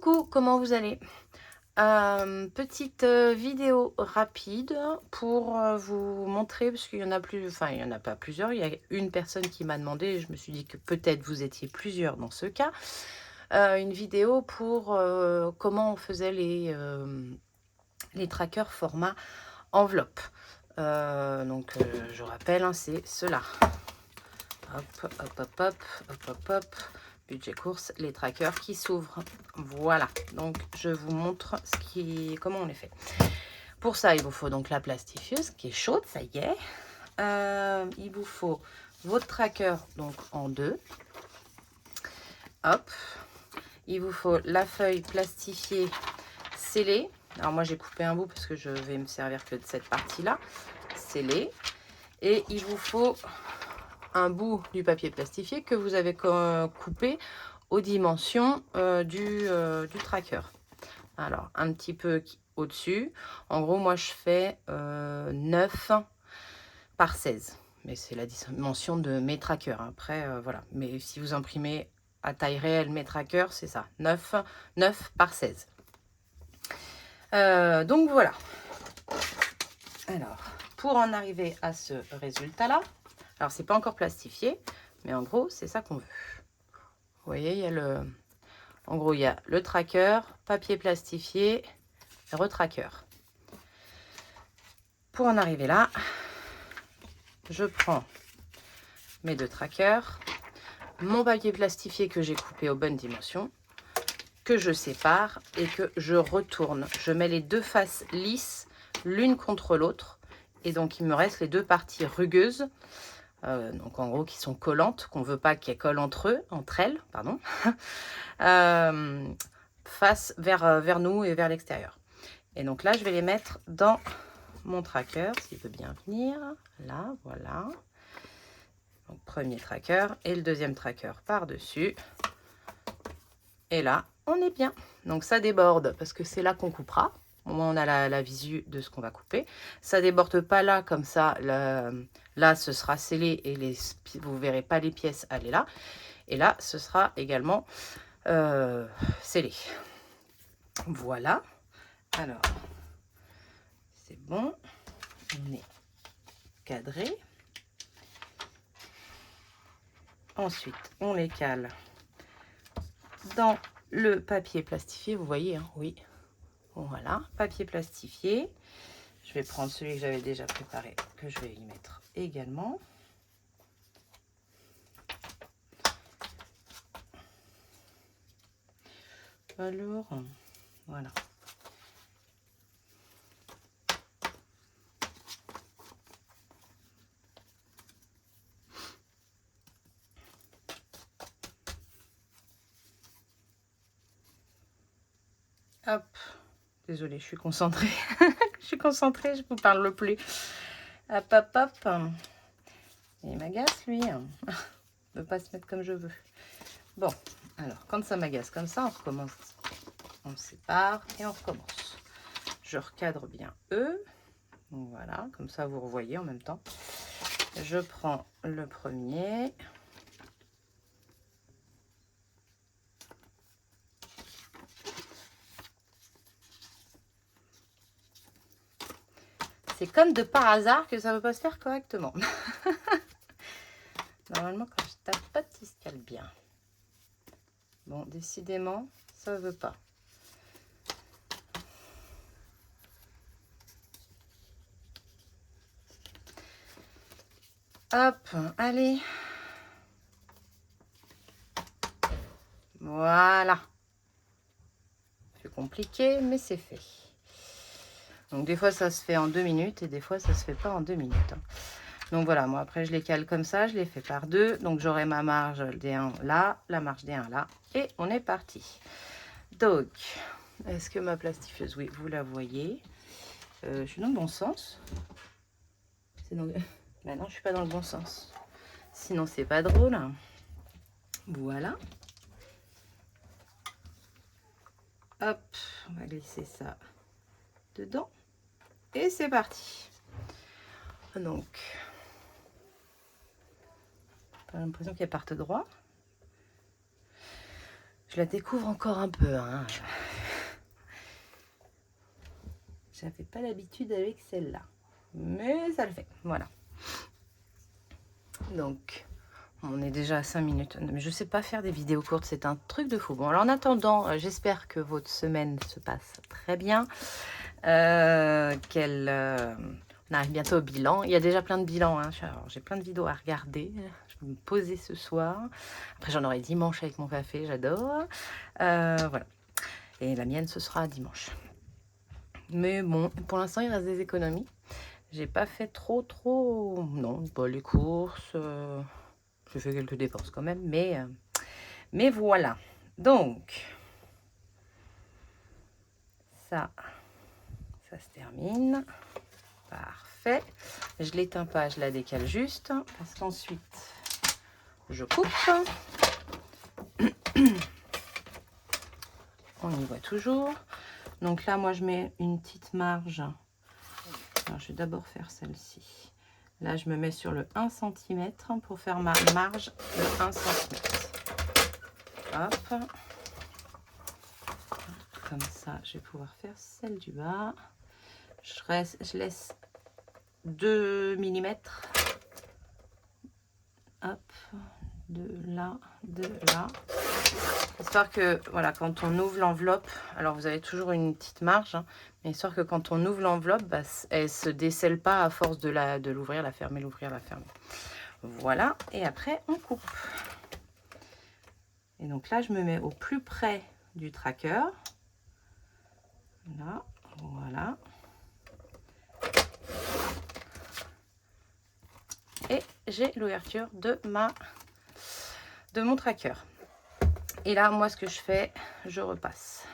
Coucou, comment vous allez? Petite vidéo rapide pour vous montrer, parce qu'il y en a plus, enfin il y en a pas plusieurs, il y a une personne qui m'a demandé, et je me suis dit que peut-être vous étiez plusieurs dans ce cas, une vidéo pour comment on faisait les trackers format enveloppe. Je rappelle, hein, c'est cela. Hop, hop, hop, hop, hop, hop, hop. Budget course, les trackers qui s'ouvrent. Voilà, donc je vous montre comment on les fait. Pour ça, il vous faut donc la plastifieuse qui est chaude, ça y est. Il vous faut votre tracker donc en deux. Hop. Il vous faut la feuille plastifiée scellée. Alors moi j'ai coupé un bout parce que je vais me servir que de cette partie-là. Scellée. Et il vous faut un bout du papier plastifié que vous avez coupé aux dimensions du tracker. Alors, un petit peu au-dessus. En gros, moi, je fais 9 par 16. Mais c'est la dimension de mes trackers. Après, voilà. Mais si vous imprimez à taille réelle mes trackers, c'est ça. 9 par 16. Donc, voilà. Alors, pour en arriver à ce résultat-là, alors, c'est pas encore plastifié, mais en gros, c'est ça qu'on veut. Vous voyez, il y a en gros, il y a le tracker, papier plastifié, retracker. Pour en arriver là, je prends mes deux trackers, mon papier plastifié que j'ai coupé aux bonnes dimensions, que je sépare et que je retourne. Je mets les deux faces lisses l'une contre l'autre. Et donc, il me reste les deux parties rugueuses, donc en gros qui sont collantes, qu'on ne veut pas qu'elles collent entre elles, pardon, face vers nous et vers l'extérieur. Et donc là, je vais les mettre dans mon tracker, s'il veut bien venir. Là, voilà. Donc, premier tracker et le deuxième tracker par-dessus. Et là, on est bien. Donc, ça déborde parce que c'est là qu'on coupera. Au moins, on a la visu de ce qu'on va couper. Ça déborde pas là, comme ça. Là, ce sera scellé et vous ne verrez pas les pièces aller là. Et là, ce sera également scellé. Voilà. Alors, c'est bon. On est cadré. Ensuite, on les cale dans le papier plastifié. Vous voyez, hein, oui. Voilà, papier plastifié. Je vais prendre celui que j'avais déjà préparé, que je vais y mettre également. Alors, voilà. Hop. Désolée, je suis concentrée. Je suis concentrée, je vous parle le plus. Hop, hop, hop. Il m'agace, lui. Il ne veut pas se mettre comme je veux. Bon, alors, quand ça m'agace comme ça, on recommence. On sépare et on recommence. Je recadre bien eux. Voilà, comme ça, vous revoyez en même temps. Je prends le premier. C'est comme de par hasard que ça ne veut pas se faire correctement. Normalement, quand je tape pas, il se cale bien. Bon, décidément, ça ne veut pas. Hop, allez. Voilà. C'est compliqué, mais c'est fait. Donc, des fois, ça se fait en 2 minutes et des fois, ça se fait pas en 2 minutes. Donc, voilà, moi, après, je les cale comme ça. Je les fais par deux. Donc, j'aurai ma marge des 1 là, la marge des 1 là. Et on est parti. Donc, est-ce que ma plastifieuse, oui, vous la voyez. Je suis dans le bon sens. C'est dans le... Bah non, je suis pas dans le bon sens. Sinon, c'est pas drôle. Voilà. Hop, on va glisser ça dedans. Et c'est parti. Donc, j'ai l'impression qu'elles partent droit. Je la découvre encore un peu, hein. J'avais pas l'habitude avec celle-là. Mais ça le fait, voilà. Donc, on est déjà à 5 minutes. Mais je sais pas faire des vidéos courtes, c'est un truc de fou. Bon, alors en attendant, j'espère que votre semaine se passe très bien. On arrive bientôt au bilan. Il y a déjà plein de bilans, hein. J'ai plein de vidéos à regarder. Je vais me poser ce soir. Après, j'en aurai dimanche avec mon café, j'adore. Voilà. Et la mienne, ce sera dimanche. Mais bon, pour l'instant, il reste des économies. J'ai pas fait trop... Non, pas les courses. J'ai fait quelques dépenses quand même, mais voilà. Donc, ça se termine. Parfait. Je l'éteins pas, je la décale juste. Parce qu'ensuite, je coupe. On y voit toujours. Donc là, moi, je mets une petite marge. Alors, je vais d'abord faire celle-ci. Là, je me mets sur le 1 cm pour faire ma marge de 1 cm. Hop. Comme ça, je vais pouvoir faire celle du bas. Je laisse 2 mm. Hop. De là, de là. Histoire que, voilà, quand on ouvre l'enveloppe, alors vous avez toujours une petite marge, hein, mais histoire que quand on ouvre l'enveloppe, bah, elle ne se décèle pas à force de l'ouvrir, la fermer, l'ouvrir, la fermer. Voilà, et après on coupe. Et donc là, je me mets au plus près du tracker. Là, voilà. Et j'ai l'ouverture de mon tracker. Et là, moi, ce que je fais, je repasse.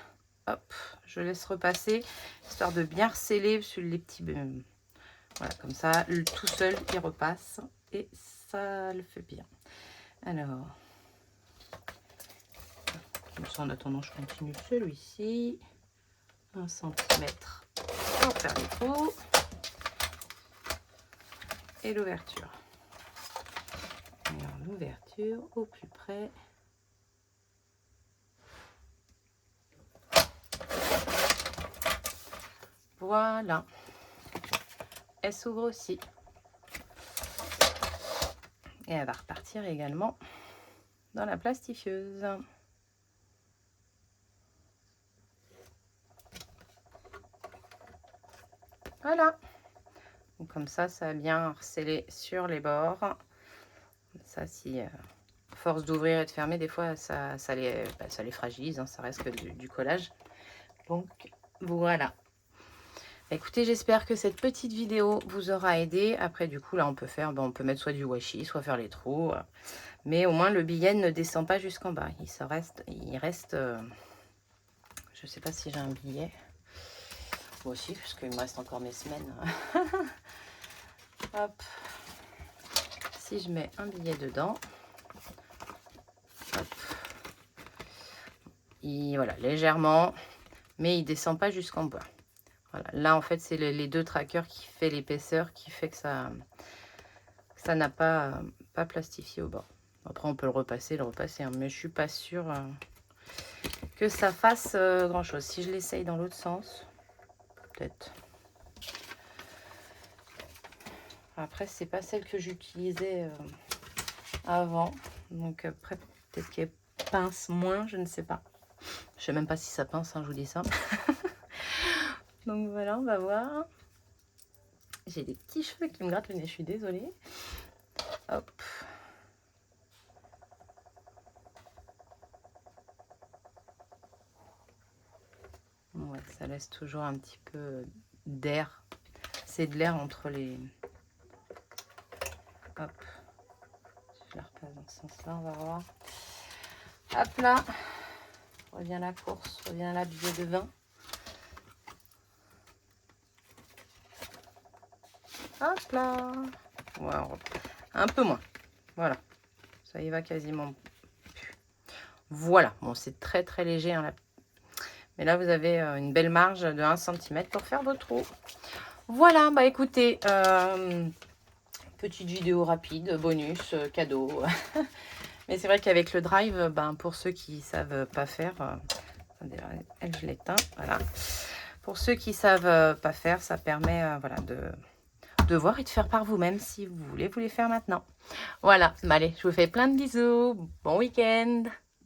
Hop, je laisse repasser, histoire de bien sceller sur les petits... voilà, comme ça, tout seul, il repasse. Et ça le fait bien. Alors, en attendant, je continue celui-ci. 1 cm pour faire les trous. Et l'ouverture. Alors, l'ouverture au plus près. Voilà. Elle s'ouvre aussi. Et elle va repartir également dans la plastifieuse. Voilà. Donc comme ça va bien sceller sur les bords. Ça, si force d'ouvrir et de fermer, des fois, ça les fragilise. Hein, ça reste que du collage. Donc, voilà. Écoutez, j'espère que cette petite vidéo vous aura aidé. Après, du coup, là, on peut mettre soit du washi, soit faire les trous. Mais au moins, le billet ne descend pas jusqu'en bas. Il reste je sais pas si j'ai un billet. Moi aussi, parce qu'il me reste encore mes semaines. Hop. Si je mets un billet dedans. Hop. Voilà, légèrement. Mais il descend pas jusqu'en bas. Voilà. Là, en fait, c'est les deux trackers qui fait l'épaisseur, qui fait que ça n'a pas plastifié au bord. Après, on peut le repasser, hein, mais je suis pas sûre que ça fasse grand chose. Si je l'essaye dans l'autre sens, peut-être. Après, c'est pas celle que j'utilisais avant, donc après peut-être qu'elle pince moins, je ne sais pas. Je sais même pas si ça pince, hein, je vous dis ça. Donc voilà, on va voir. J'ai des petits cheveux qui me grattent le nez, je suis désolée. Hop. Ouais, ça laisse toujours un petit peu d'air. C'est de l'air entre les... Hop. Je la repasse dans ce sens-là, on va voir. Hop là. Revient la course, revient la billet de 20. Hop là. Ouais, un peu moins. Voilà. Ça y va quasiment. Voilà. Bon, c'est très très léger, hein, là. Mais là, vous avez une belle marge de 1 cm pour faire vos trous. Voilà, bah écoutez, petite vidéo rapide, bonus, cadeau. Mais c'est vrai qu'avec le drive, ben, pour ceux qui savent pas faire, attendez, elle, je l'éteins, voilà. Pour ceux qui savent pas faire, ça permet voilà, de voir et de faire par vous-même si vous voulez vous les faire maintenant. Voilà, bah, allez, je vous fais plein de bisous, bon week-end.